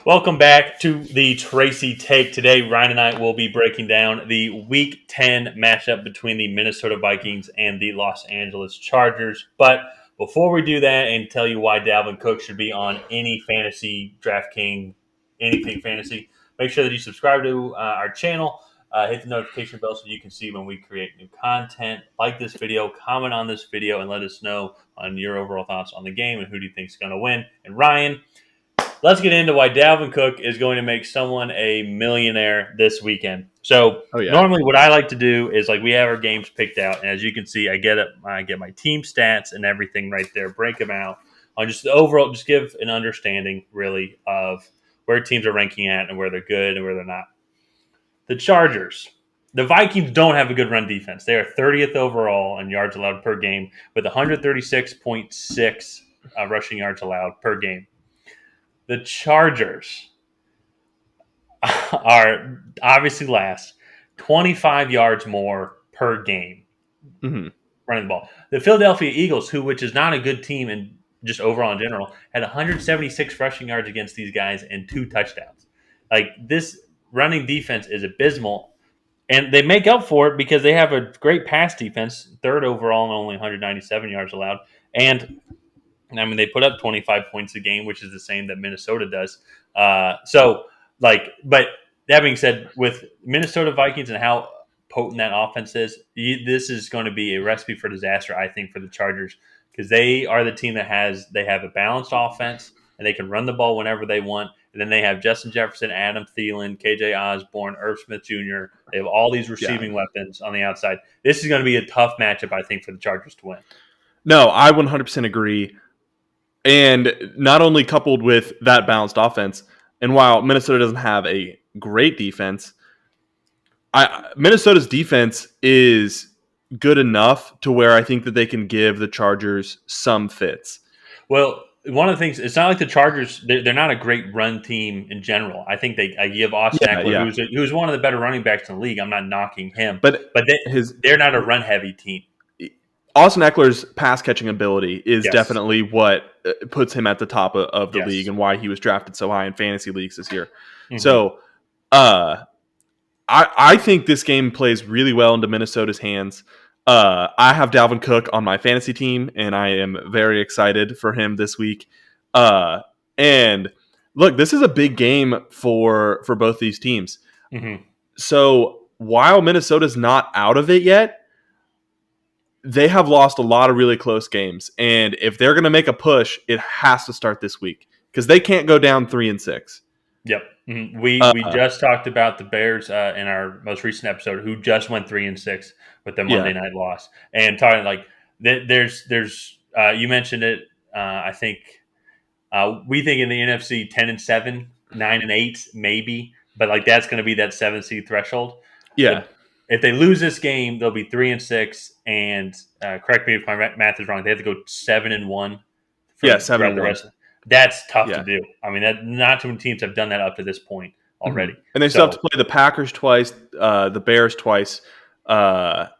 Welcome back to the Tracy Take. Today, Ryan and I will be breaking down the Week 10 matchup between the Minnesota Vikings and the Los Angeles Chargers. But before we do that and tell you why Dalvin Cook should be on any fantasy, DraftKings, anything fantasy, make sure that you subscribe to our channel. Hit the notification bell so you can see when we create new content. Like this video, comment on this video, and let us know on your overall thoughts on the game and who do you think is going to win. And Ryan, let's get into why Dalvin Cook is going to make someone a millionaire this weekend. So Oh yeah. normally what I like to do is we have our games picked out, and as you can see, I get my team stats and everything right there, break them out on just the overall, just give an understanding really of where teams are ranking at and where they're good and where they're not. The Chargers. The Vikings don't have a good run defense. They are 30th overall in yards allowed per game with 136.6 rushing yards allowed per game. The Chargers are obviously last, 25 yards more per game running the ball. The Philadelphia Eagles, which is not a good team and just overall in general, had 176 rushing yards against these guys and 2 touchdowns. This running defense is abysmal, and they make up for it because they have a great pass defense, 3rd overall and only 197 yards allowed. And they put up 25 points a game, which is the same that Minnesota does. But that being said, with Minnesota Vikings and how potent that offense is, this is going to be a recipe for disaster, I think, for the Chargers, because they are the team that have a balanced offense and they can run the ball whenever they want. And then they have Justin Jefferson, Adam Thielen, KJ Osborne, Irv Smith Jr. They have all these receiving weapons on the outside. This is going to be a tough matchup, I think, for the Chargers to win. No, I 100% agree. And not only coupled with that balanced offense, and while Minnesota doesn't have a great defense, Minnesota's defense is good enough to where I think that they can give the Chargers some fits. Well, one of the things, it's not like the Chargers, they're not a great run team in general. I think I give Austin Eckler, who's one of the better running backs in the league. I'm not knocking him. But they're not a run-heavy team. Austin Eckler's pass-catching ability is definitely what puts him at the top of the league and why he was drafted so high in fantasy leagues this year. Mm-hmm. So I think this game plays really well into Minnesota's hands. I have Dalvin Cook on my fantasy team, and I am very excited for him this week. And look, this is a big game for both these teams. Mm-hmm. So while Minnesota's not out of it yet, they have lost a lot of really close games. And if they're going to make a push, it has to start this week because they can't go down 3-6. Yep. Mm-hmm. We just talked about the Bears in our most recent episode who just went 3-6 with their Monday night loss. And talking there's you mentioned it. I think we think in the NFC 10-7, 9-8 maybe, but that's going to be that 7 seed threshold. Yeah. But if they lose this game, they'll be 3-6, and correct me if my math is wrong. They have to go 7-1. 7-1. That's tough to do. Not too many teams have done that up to this point already. Mm-hmm. And they still have to play the Packers twice, the Bears twice, the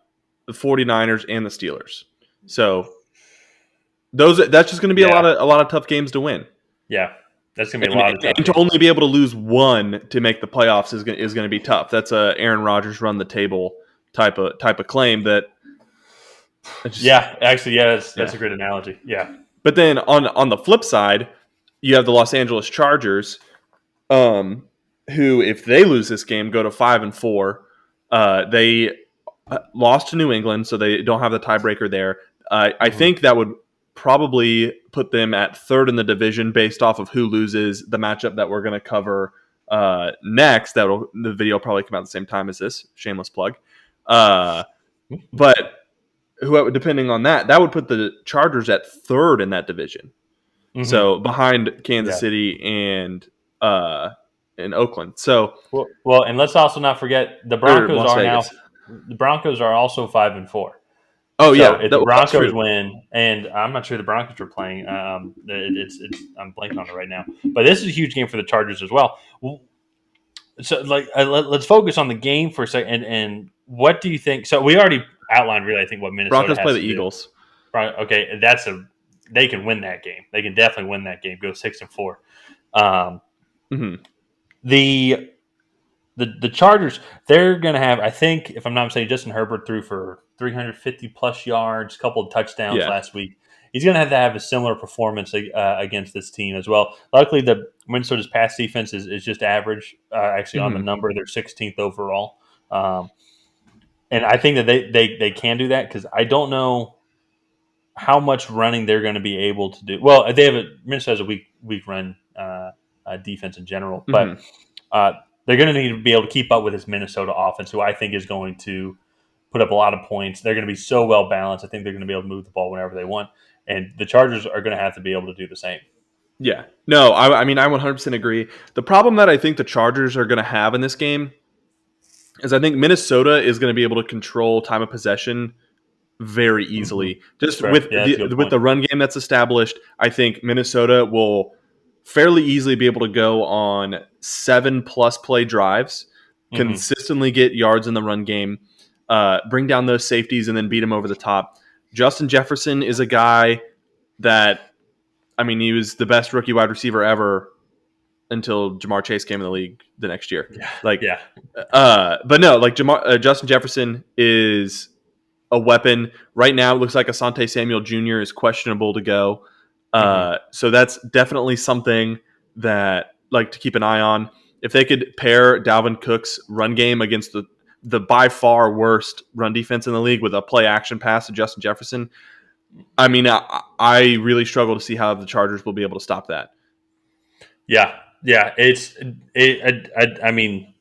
49ers, and the Steelers. So that's just going to be a lot of tough games to win. Yeah. That's going to be a lot of tough and to only be able to lose one to make the playoffs is going to be tough. That's a Aaron Rodgers run the table type of claim that. That's a great analogy. Yeah. But then on the flip side, you have the Los Angeles Chargers, who if they lose this game go to 5-4. They lost to New England, so they don't have the tiebreaker there. I think that would probably put them at 3rd in the division based off of who loses the matchup that we're going to cover next. The video will probably come out at the same time as this. Shameless plug. But depending on that would put the Chargers at 3rd in that division. Mm-hmm. So behind Kansas City and Oakland. So well, and let's also not forget the Broncos are also 5-4. Oh, so if the Broncos win, and I'm not sure the Broncos are playing. I'm blanking on it right now. But this is a huge game for the Chargers as well. So, let's focus on the game for a second. And what do you think? So we already outlined really, I think, what Minnesota Broncos has play the to Eagles. Right? Okay, they can win that game. They can definitely win that game. Go 6-4. Mm-hmm. The the Chargers, they're going to have, I think, if I'm not mistaken, Justin Herbert threw for 350 plus yards, a couple of touchdowns Yeah. last week. He's going to have a similar performance against this team as well. Luckily, the Minnesota's pass defense is just average. Actually, on the Mm-hmm. number, they're 16th overall, and I think that they can do that because I don't know how much running they're going to be able to do. Well, Minnesota has a weak run defense in general, but Mm-hmm. uh, they're going to need to be able to keep up with this Minnesota offense, who I think is going to put up a lot of points. They're going to be so well balanced. I think they're going to be able to move the ball whenever they want, and the Chargers are going to have to be able to do the same. Yeah. No, I mean, I 100% agree. The problem that I think the Chargers are going to have in this game is I think Minnesota is going to be able to control time of possession very Mm-hmm. easily. That's Just fair. Yeah, that's a good with point. the run game that's established, I think Minnesota will fairly easily be able to go on 7+ play drives, Mm-hmm. consistently get yards in the run game, bring down those safeties, and then beat them over the top. Justin Jefferson is a guy that, I mean, he was the best rookie wide receiver ever until Jamar Chase came in the league the next year. Yeah, Like, yeah. but no, like Justin Jefferson is a weapon. Right now, it looks like Asante Samuel Jr. is questionable to go. Mm-hmm. So that's definitely something that like to keep an eye on. If they could pair Dalvin Cook's run game against the by far worst run defense in the league with a play action pass to Justin Jefferson, I mean, I really struggle to see how the Chargers will be able to stop that. Yeah, yeah. I mean,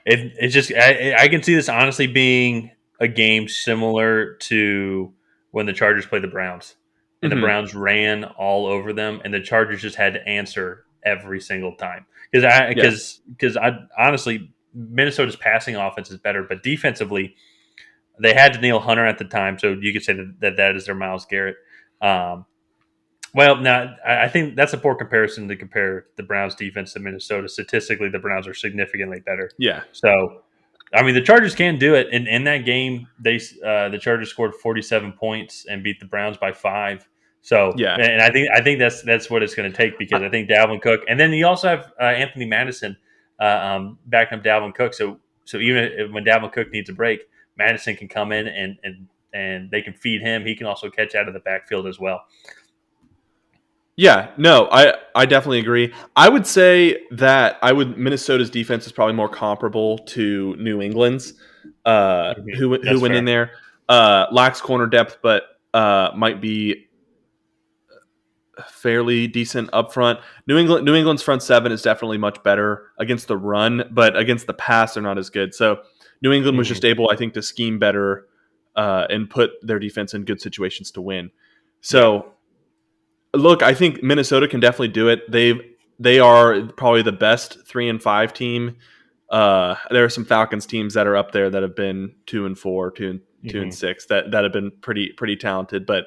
it's just I can see this honestly being a game similar to when the Chargers played the Browns, and the Mm-hmm. Browns ran all over them, and the Chargers just had to answer every single time Yeah, because I honestly Minnesota's passing offense is better, but defensively they had Daniil Hunter at the time, so you could say that is their Myles Garrett. Um, well, now I think that's a poor comparison to compare the Browns defense to Minnesota. Statistically, the Browns are significantly better. yeah, So, I mean, the Chargers can do it. In that game, the Chargers scored 47 points and beat the Browns by 5. So, yeah. and I think that's what it's going to take because I think Dalvin Cook, and then you also have Anthony Madison backing up Dalvin Cook. So even when Dalvin Cook needs a break, Madison can come in and they can feed him. He can also catch out of the backfield as well. Yeah, no, I definitely agree. I would say that Minnesota's defense is probably more comparable to New England's, who That's went in fair. there, lacks corner depth, but might be fairly decent up front. New England's front seven is definitely much better against the run, but against the pass they're not as good. So New England was just Hmm. able, I think, to scheme better and put their defense in good situations to win. Yeah. So look, I think Minnesota can definitely do it. They are probably the best 3-5 team. There are some Falcons teams that are up there that have been 2-4, 2-6 that have been pretty talented. But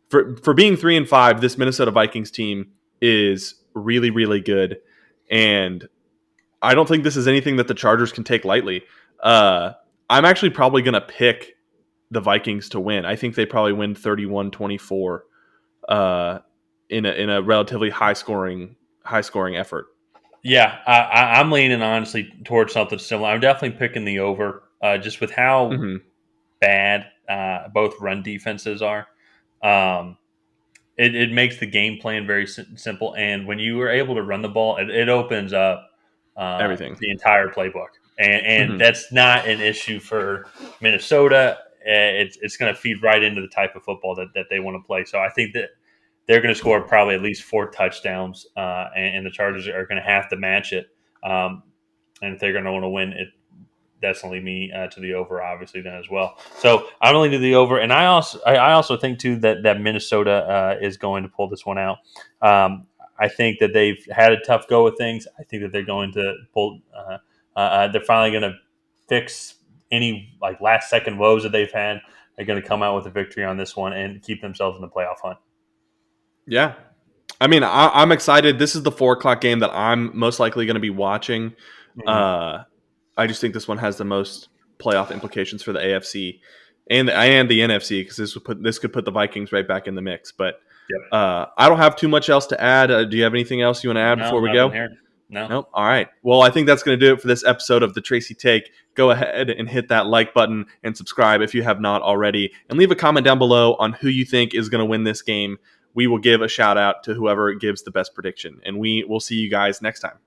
for being 3-5, this Minnesota Vikings team is really good, and I don't think this is anything that the Chargers can take lightly. I'm actually probably going to pick the Vikings to win. I think they probably win 31-24 uh, in a relatively high scoring effort. Yeah, I'm leaning honestly towards something similar. I'm definitely picking the over, just with how Mm-hmm. bad both run defenses are. Um, it makes the game plan very simple, and when you are able to run the ball, it opens up Everything. the entire playbook, and Mm-hmm. that's not an issue for Minnesota. It's going to feed right into the type of football that they want to play. So I think that they're going to score probably at least 4 touchdowns, and the Chargers are going to have to match it. And if they're going to want to win, it definitely me to the over, obviously then as well. So I'm only to the over, and I also think too that Minnesota is going to pull this one out. I think that they've had a tough go with things. I think that they're going to pull. They're finally going to fix any like last second woes that they've had. They're going to come out with a victory on this one and keep themselves in the playoff hunt. Yeah. I mean, I'm excited. This is the 4 o'clock game that I'm most likely going to be watching. Mm-hmm. Uh, I just think this one has the most playoff implications for the AFC and the NFC because this could put the Vikings right back in the mix. But I don't have too much else to add. Do you have anything else you want to add before we go? No. Nope. All right. Well, I think that's going to do it for this episode of the Tracy Take. Go ahead and hit that like button and subscribe if you have not already. And leave a comment down below on who you think is going to win this game. We will give a shout out to whoever gives the best prediction. And we will see you guys next time.